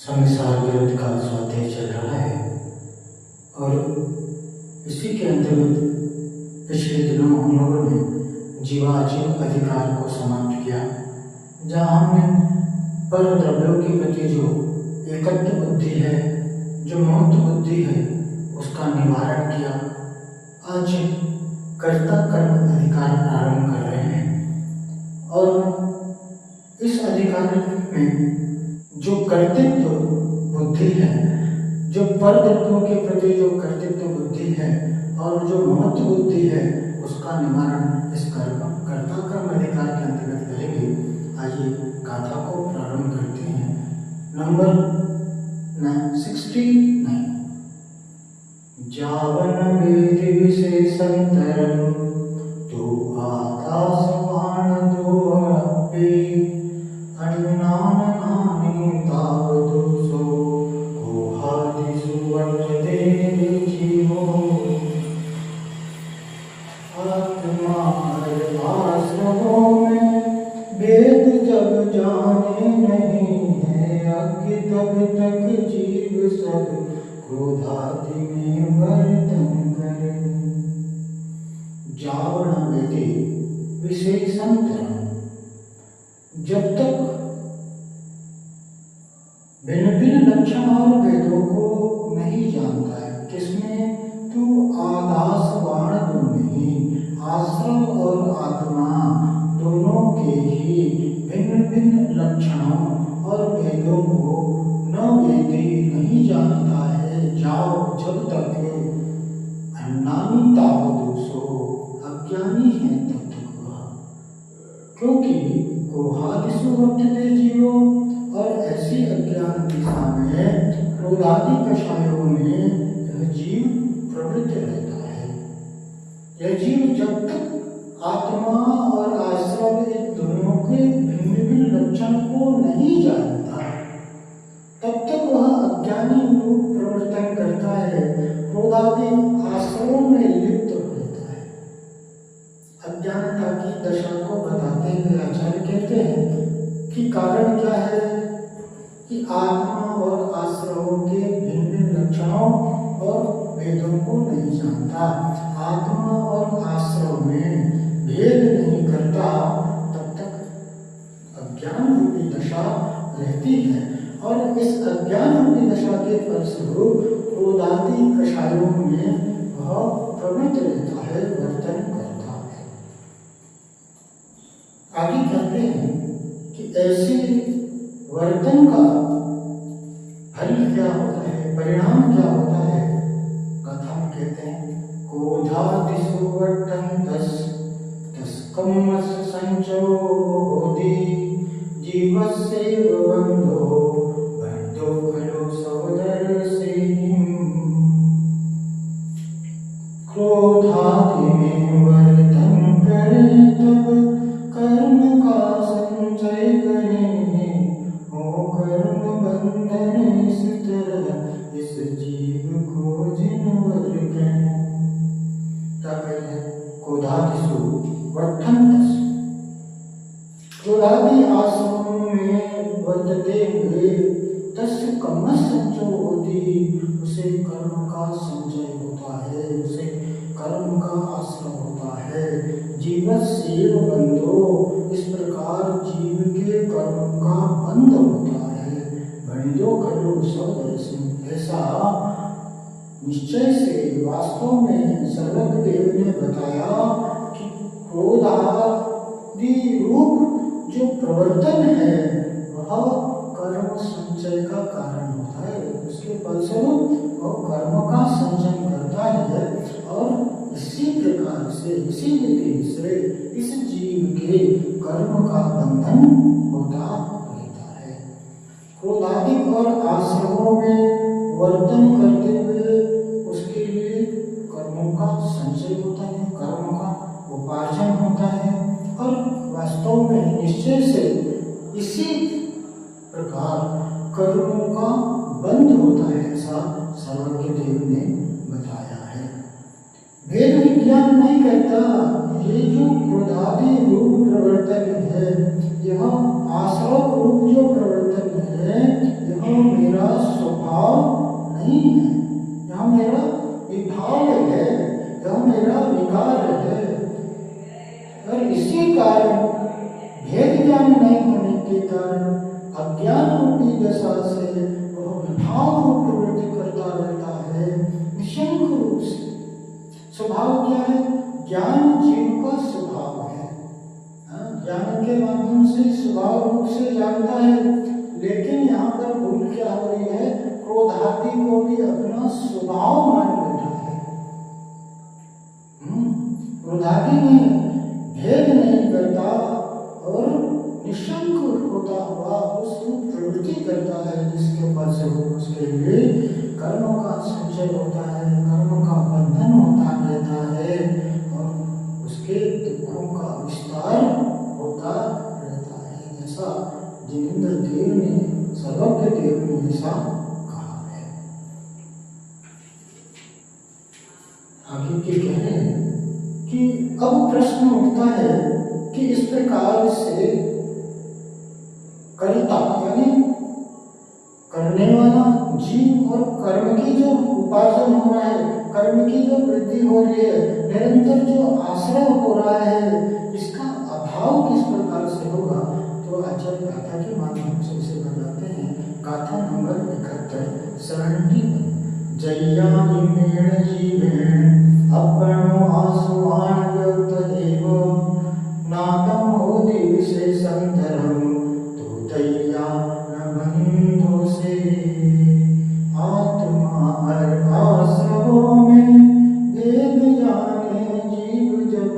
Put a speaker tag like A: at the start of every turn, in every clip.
A: संसार ग्रंथ का स्वाध्याय चल रहा है और इसी के अंतर्गत पिछले दिनों हम लोगों ने जीवाजीव अधिकार को समाप्त किया, जहाँ हमने पर द्रव्यों के प्रति जो एकत्व बुद्धि है, जो महत्व बुद्धि है, उसका निवारण किया। आज कर्ता कर्म अधिकार प्रारंभ कर रहे हैं और इस अधिकार में जो कर्तृत्व बुद्धि है, जो पर द्रव्यों के प्रति जो कर्तृत्व बुद्धि है और जो महत्व बुद्धि है, उसका निवारण इस कर्ता कर्म अधिकार के अंतर्गत करेंगे। आइए गाथा को प्रारंभ करते हैं। नंबर 69। जावन वेदि विशेषंतरम तो आकाशवाण दोहपि अन्नान नानि तावदुसो गुहादिषु वर्तते जीवो आत्मा आश्रमों में वेद जब जाने नहीं है, अज्ञ तब तक जीव सब क्रोधादि में वर्तन करे। जावण वेदि विशेषंतरम, जब तक भिन्न भिन्न लक्षण और वेदों को नहीं जानता है, किसमें? तू आदासवाण दोनों ही, आश्रम और आत्मा दोनों के ही भिन्न भिन्न लक्षणों और वेदों को न वेदी नहीं जानता है। जाओ, जब तक अन्नानी तावदुसो, अज्ञानी है तब तक वह, क्योंकि गुहादिषु वर्तते जीवो, और ऐसी अज्ञान दिशा में क्रोधादि कषायों में यह जीव प्रवृत्त रहता है। यह जीव जब तक आत्मा और आश्रम इन दोनों के भिन्न भिन्न लक्षण को नहीं जानता, तब तक वह अज्ञानी रूप प्रवर्तन करता है, क्रोधादि आश्रमों में लिप्त रहता है। अज्ञानता की दशा को बताते हुए आचार्य कहते हैं कि कारण क्या है कि आत्मा और आश्रमों के भिन्न भिन्न लक्षणों और भेदों को नहीं जानता। आत्मा और आश्रम में भेद नहीं करता, तब तक अज्ञान रूपी दशा रहती है और इस अज्ञान रूपी दशा के फलस्वरूप क्रोधादि कषायों में वह प्रवृत्त रहता है, वर्तन करता है। आगे कहते हैं कि ऐसे वर्तन का फल क्या होता है, परिणाम क्या होता है? कथा में कहते हैं क्रोधादिषु वर्तन्तस् तस्कम्मस् संचो होति जीवस्यैव बन्धो बन्धो खलु सहोदरस्यैव। क्रोधादि में वर्तन करें तब कर्म का संचय करें, हो कर्म बंधन इस तरह इस जीव को जिनवर कहें। क्या कहें? क्रोधादिषु वर्तन्तस्, क्रोधादि आश्रमों में वर्तते हुए तस्य कर्मस् संचो होति, उसे कर्म का संचय होता है, उसे कर्म का आश्रम होता है। जीवस्यैव बन्धो, इस प्रकार जीव के कर्म का बंध होता है। बन्धो खलु सहोदरस्यैव, ऐसा निश्चय से वास्तव में सर्वज्ञदेव ने बताया कि क्रोधादि रूप जो प्रवर्तन है वह कर्म संचय का कारण होता है। उसके फलस्वरूप वह कर्म का संचय करता है और इसी प्रकार से, इसी विधि से इस जीव के कर्म का बंधन होता रहता है। क्रोधादि और आश्रमों में वर्तन करते हुए उसके लिए कर्मों का संचय होता है, कर्म का उपार्जन होता है और वास्तव में निश्चय से इसी प्रकार कर्मों का बंध होता है, ऐसा सर्वज्ञदेव ने बताया है। वेद विज्ञान नहीं कहता ये जो क्रोधादि रूप प्रवर्तन है, यह आश्रम रूप जो प्रवर्तन है, यह मेरा नहीं है, यह मेरा विभाव है, यह मेरा विकार है। और इसी कारण भेद ज्ञान नहीं होने के कारण अज्ञान रूपी दशा से वह विभाव को प्रवृत्ति करता रहता है निशंक रूप से। स्वभाव क्या है? ज्ञान जीव का स्वभाव है। ज्ञान के माध्यम से स्वभाव रूप से जानता है, लेकिन यहाँ पर भूल क्या हो रही है? क्रोधादि को भी अपना स्वभाव मान बैठा है। क्रोधादि में भेद नहीं करता और निशंक होता हुआ उसको प्रवृत्ति करता है, जिसके ऊपर से उसके लिए कर्मों का संचय होता है, कर्मों का बंधन होता रहता है और उसके दुखों का विस्तार होता रहता है। जैसा जिनेंद्र देव ने, सर्वज्ञ देव ने ऐसा कहा है। आगे के कह रहे हैं कि अब प्रश्न उठता है कि इस प्रकार से कर्ता यानी करने वाला जीव और कर्म की जो उपार्जन हो रहा है, कर्म की जो वृद्धि हो रही है, निरंतर जो आश्रय हो रहा है, इसका अभाव किस प्रकार से होगा? तो आचार्य गाथा के माध्यम से इसे बताते हैं। गाथा नंबर 71 71। जय्यानिमेण जीवेण अपनो आसुवान व्यक्तदेव नादम होदि विशेषंतरम तो तैया न बंधो से आत्मा आश्रवों में देव जाने जीव जब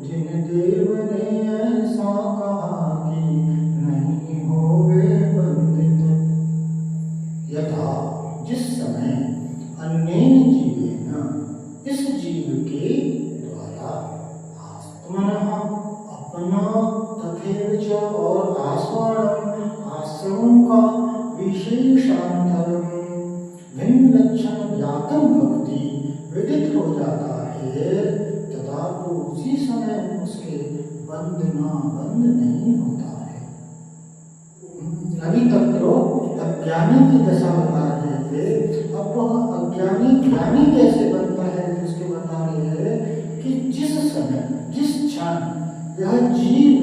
A: जिन देव ने ऐसा कहा कि नहीं होवे बंधित। यथा जिस समय अन्य जीवेन इस जीव के द्वारा आत्मनः अपना तथैव च और आस्वादन आश्रमों का विशेषांतरम भिन्न लक्षण ज्ञातम भक्ति विदित हो जाता है, तथा तो उसी समय उसके बंध नहीं होता है। अभी तक तो अज्ञानी की दशा बता रहे थे, अब वह अज्ञानी ज्ञानी कैसे बनता है उसके बता रहे हैं कि जिस समय जिस क्षण यह जीव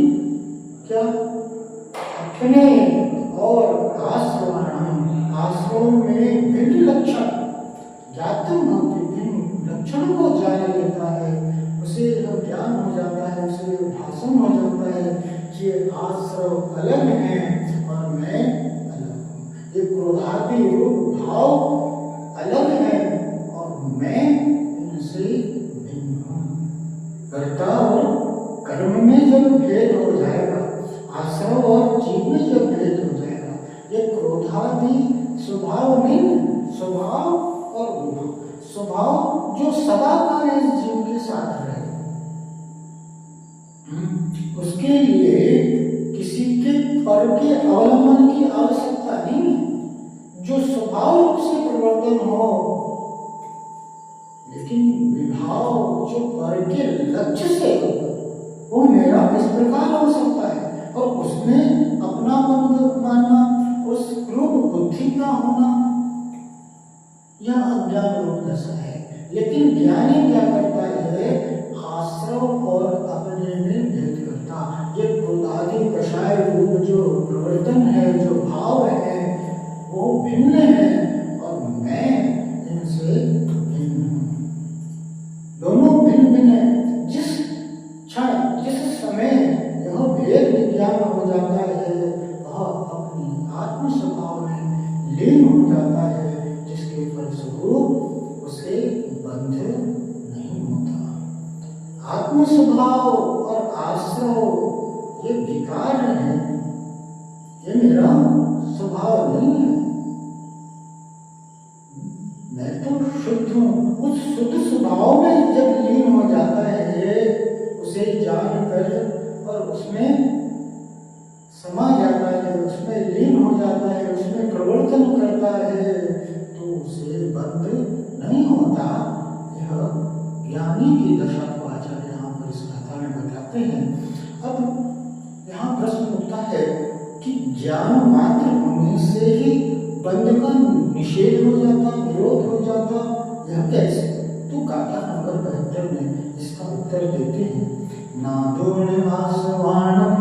A: क्या अपने और आश्रम में भिन्न लक्षण ज्ञातम भक्ति भिन्न लक्षण को जान लेता है, उसे यह ज्ञान हो जाता है, उसे भाषण हो जाता है कि ये आश्रम अलग है और मैं अलग हूँ, ये क्रोधादि रूप भाव अलग है और मैं इनसे भिन्न हूँ। कर्ता और कर्म में जब भेद हो जाएगा, आश्रव और जीव में जब भेद हो जाएगा, ये क्रोधादि स्वभाव नहीं, स्वभाव और विभाव। स्वभाव जो सदा का इस जीव के साथ रहे, उसके लिए किसी के पर के अवलंबन की आवश्यकता नहीं है, जो स्वभाव रूप से परिवर्तन हो। लेकिन विभाव जो पर के लक्ष्य से वो मेरा इस प्रकार हो सकता है और उसमें अपना बंध मानना, उस रूप बुद्धि का होना, यह अज्ञान रूप दशा है। लेकिन ज्ञानी क्या करता है? आश्रव और अपने में भेद करता। ये क्रोधादि कषाय रूप जो प्रवर्तन है, जो भाव है, वो भिन्न है और मैं इनसे भिन्न हूँ। दोनों भिन्न भिन्न है। जिस क्षण जिस समय यह भेद विज्ञान हो जाता है, वह अपनी आत्म स्वभाव में लीन हो जाता है, जिसके फलस्वरूप उसे बंध नहीं होता। आत्म स्वभाव और आश्रव ये विकार है, ये मेरा स्वभाव नहीं है। मैं तो शुद्ध हूँ। उस शुद्ध स्वभाव में जब लीन हो जाता है, उसे जानकर और उसमें समा जाता है, उसमें लीन हो जाता है, उसमें प्रवर्तन करता है, तो उसे बंध नहीं होता। यह ज्ञानी की दशा को आचार्य यहाँ पर इस कथा में बताते हैं। अब यहाँ प्रश्न उठता है कि ज्ञान मात्र होने से ही बंध का निषेध हो जाता का विरोध हो जाता, यह कैसे? तो गाथा नंबर 72 में इसका उत्तर देते हैं। नादोन आसवाणम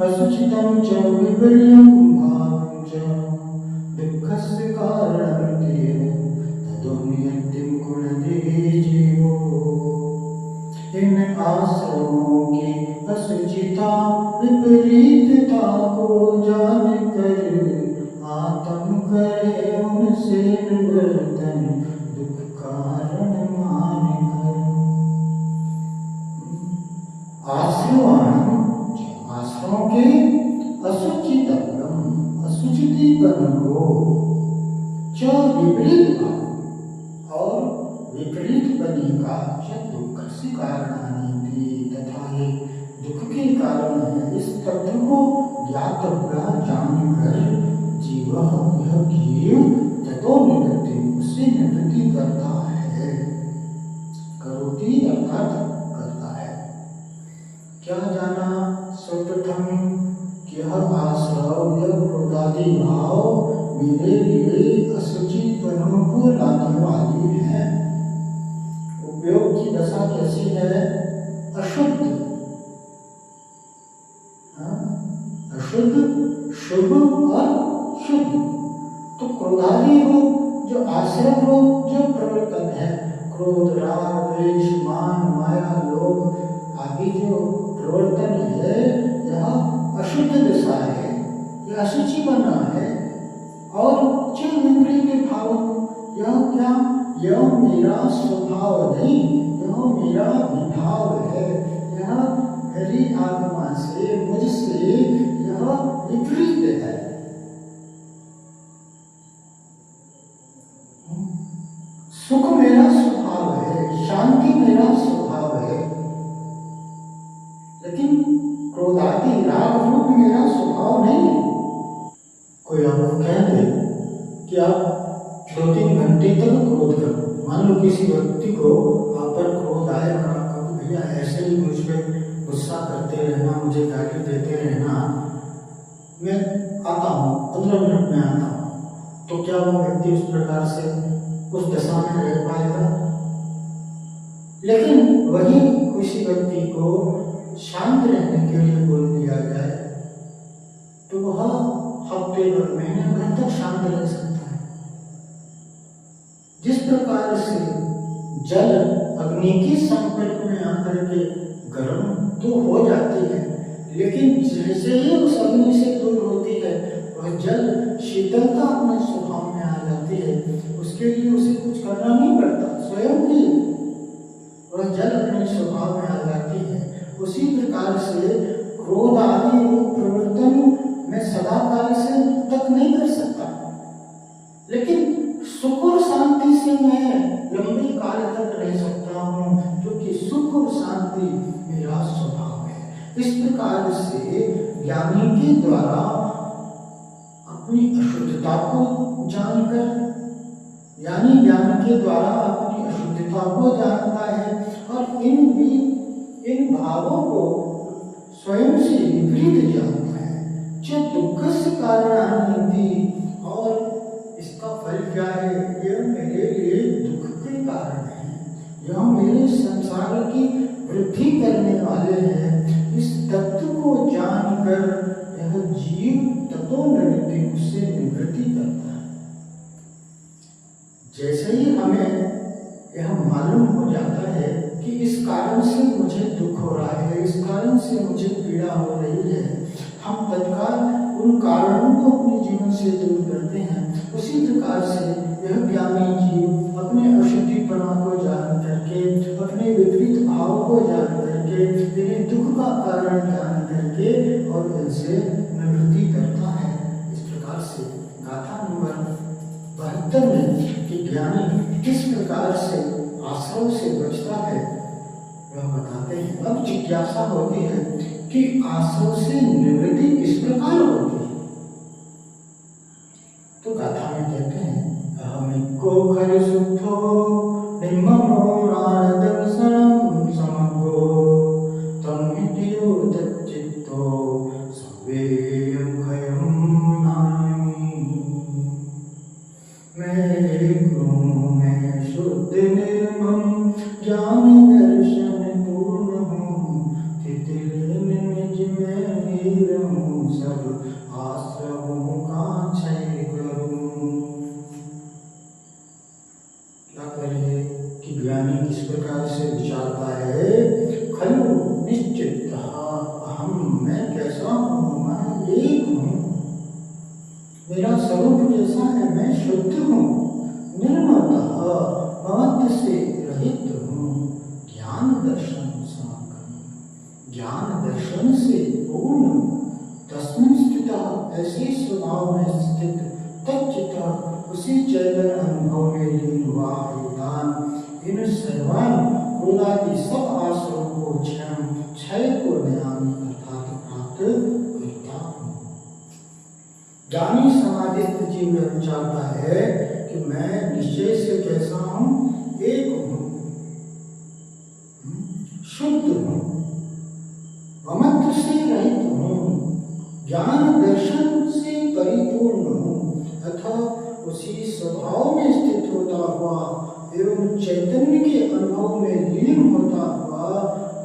A: असुचितं च विपर्यं भावं च दुःखस्य कारणं ते तदोन्यतिं गुणदे जीवो। इन आश्रमों की असुचिता विपरीतता को जानकर आत्म करे उनसे निवर्तन दुख कारण मानकर। आश्रमों के असुचितीकरण को च विपरीत भाव और विपरीत बनी का दुख से कारण तथा ये दुख के कारण है, इस तथ्य को ज्ञातव्य जानकर जीव यह जीव ततो निवृत्ति उससे निवृत्ति करता है। करोति अर्थात करता है। क्या जाना? सर्वप्रथम यह आश्रव यह क्रोधादि भाव मेरे लिए असुचितपनों को लाने वाली है। उपयोग की दशा कैसी है? अशुद्ध, अशुद्ध, शुभ और शुद्ध। तो क्रोधादि रूप जो आश्रम रूप जो प्रवर्तन है, क्रोध, राग, द्वेष, मान, माया, लोभ आदि जो प्रवर्तन है, यह अशुद्ध दशा है, यह अशुचि बना है। और जो विपरीत भाव, यह क्या? यह मेरा स्वभाव नहीं, यह मेरा विभाव है, यह मेरी आत्मा से मुझसे यह विपरीत है। सुख मेरा स्वभाव है, शांति मेरा स्वभाव है, लेकिन क्रोधादि राग रूप मेरा स्वभाव नहीं है। कोई आपको कह दे कि आप 2-3 घंटे तक क्रोध करो, मान लो किसी व्यक्ति को आप पर क्रोध आए और आप कहो भैया ऐसे ही मुझ पर गुस्सा करते रहना, मुझे गाली देते रहना, मैं आता हूँ 15 मिनट में आता हूँ, तो क्या वो व्यक्ति उस प्रकार से उस दशा में रह पाएगा? लेकिन वही किसी व्यक्ति को शांत रहने के लिए बोल दिया जाए तो वह हफ्ते भर, महीने भर तक शांत रह सकता है। जिस प्रकार से जल अग्नि के संपर्क में आकर के गर्म तो हो जाती है, लेकिन जैसे ही उस अग्नि से दूर होती है वह जल शीतलता अपने स्वभाव में आ जाती है। उसके लिए उसे कुछ करना नहीं पड़ता, स्वयं ही वह जल अपने स्वभाव में आ जाती है। उसी प्रकार से क्रोध आदि रूप प्रवर्तन मैं सदा काल से तक नहीं कर सकता, लेकिन सुख और शांति से मैं लंबे काल तक रह सकता हूँ, क्योंकि सुख और शांति मेरा स्वभाव है। इस प्रकार से ज्ञानी के द्वारा अपनी अशुद्धता को जानकर, यानी ज्ञान के द्वारा अपनी अशुद्धता को जानता है और इन भावों को स्वयं से विपरीत जानता है, जो दुख से कारण और इसका फल क्या है? यह मेरे लिए दुख के कारण है, यह मेरे संसार की वृद्धि करने वाले हैं। इस तत्व को जानकर यह जीव ततो निवृत्ति उससे निवृत्ति करता है। जैसे ही हमें यह मालूम हो जाता है कि इस कारण से मुझे दुख हो रहा है, इस कारण से मुझे पीड़ा हो रही है, हम तत्काल उन कारणों को अपने जीवन से दूर करते हैं। उसी प्रकार से यह ज्ञानी जीव अपने अशुद्धिपना को जान करके, अपने विपरीत भाव को जान करके, इन्हें दुख का कारण जान करके और इनसे निवृत्ति करता है। इस प्रकार से गाथा नंबर 72 में कि ज्ञानी किस प्रकार से आश्रम से बचता है वह बताते हैं। अब जिज्ञासा होती है कि आश्रम से निवृत्ति किस प्रकार होती है, तो गाथा में कहते हैं अहमिको खर सुखो निम्ममोराण दर्शनम समगो तम हितियो तच्चित्तो सवेयम खयम नामी। मैं एक हूँ, मैं शुद्ध निर्मम ज्ञान दर्शन पूर्ण हूँ, तितिल निज में ही रहूँ, सब आश्रमों का क्षय करूँ। क्या करिए कि ज्ञानी किस प्रकार से विचारता है, खलु निश्चित हम, मैं कैसा हूँ, मैं एक हूँ, मेरा स्वरूप जैसा है, मैं शुद्ध हूँ, निर्मलतः ममत्व से रहित हूँ, ज्ञान दर्शन समागम, ज्ञान दर्शन से पूर्ण, तस्मिन् स्थितः ऐसे स्वभाव में स्थित, तच्चितः उसी चैतन्य अनुभव में लीन हुआ है, इन सर्वान क्रोधादि सब आश्रम को क्षय को नयामी अर्थात प्राप्त करता हूँ। ज्ञानी समाधिस्थ जीव में विचारता है कि मैं निश्चय से कैसा हूँ, एक हूँ, शुद्ध हूँ, ममत्व से रहित हूँ, ज्ञान दर्शन से परिपूर्ण हूँ, अतः उसी स्वभाव में स्थित होता हुआ एवं चैतन्य के अनुभव में लीन होता हुआ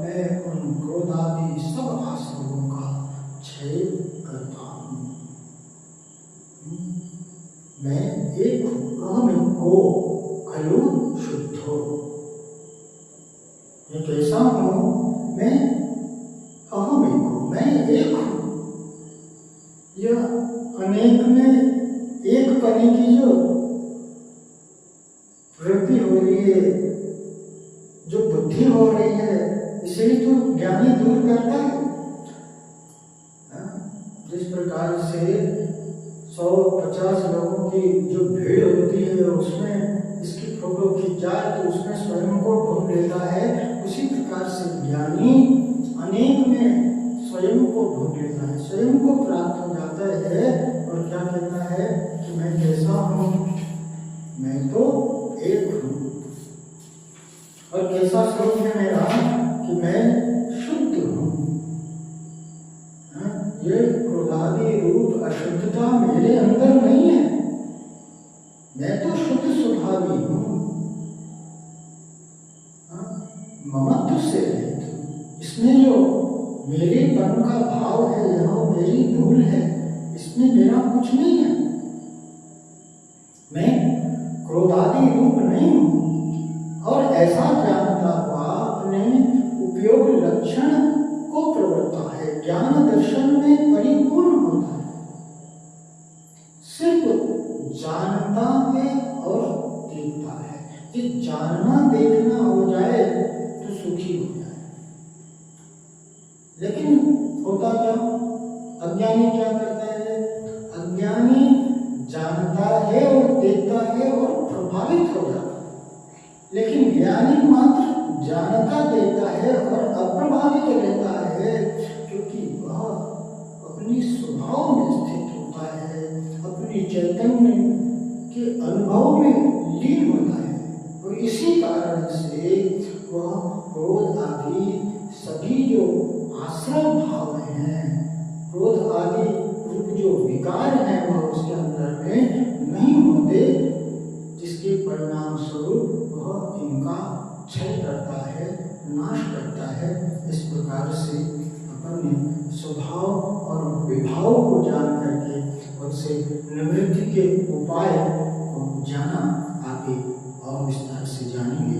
A: मैं उन क्रोधादि सब आश्रमों का क्षय करता हूँ। मैं एक हूँ, अहम को खलु शुद्धो, मैं कैसा हूँ, मैं अहम हूँ, मैं एक हूँ। यह अनेक में एक पने की जो वृत्ति हो रही है, जो बुद्धि हो रही है, इसे तो ज्ञानी दूर करता है। जिस प्रकार से 150 लोगों की जो भीड़ होती है उसमें इसकी फोटो खींच जाए तो उसमें स्वयं को ढूंढ लेता है, उसी प्रकार से ज्ञानी अनेक में स्वयं को ढूंढ लेता है, स्वयं को प्राप्त हो जाता है और क्या कहता है कि मैं कैसा हूँ, मैं तो एक हूँ। और कैसा स्वरूप है मेरा कि मैं शुद्ध हूँ। ये क्रोधादि रूप अशुद्धता मेरे अंदर नहीं है, मैं तो शुद्ध स्वभावी हूँ, ममत्व से रहित हूँ। इसमें जो मेरेपन का भाव है, यह मेरी भूल है, इसमें मेरा कुछ नहीं है। मैं क्रोधादि रूप नहीं हूँ और ऐसा जानता हुआ अपने उपयोग लक्षण को प्रवृत्ता है, ज्ञान दर्शन में परिपूर्ण होता है, सिर्फ जानता है और देखता है। ये जानना देखना हो जाए तो सुखी हो जाए, लेकिन होता क्या, अज्ञानी क्या करता है, अज्ञानी जानता है और देखता है और प्रभावित हो जाता है, लेकिन ज्ञानी मात्र जानता देखता है और अप्रभावित रहता है, क्योंकि वह अपनी स्वभाव में स्थित होता है, अपनी चैतन्य के अनुभव में लीन होता है। और इसी कारण से वह क्रोध आदि सभी जो आश्रम भाव हैं, क्रोध आदि रूप जो विकार हैं, वह उसके अंदर में नहीं होते, जिसके परिणाम स्वरूप वह इनका क्षय करता है, नाश करता है। इस प्रकार से अपने स्वभाव और विभाव को जान करके उनसे निवृत्ति के उपाय को जाना, आगे और विस्तार से जानेंगे।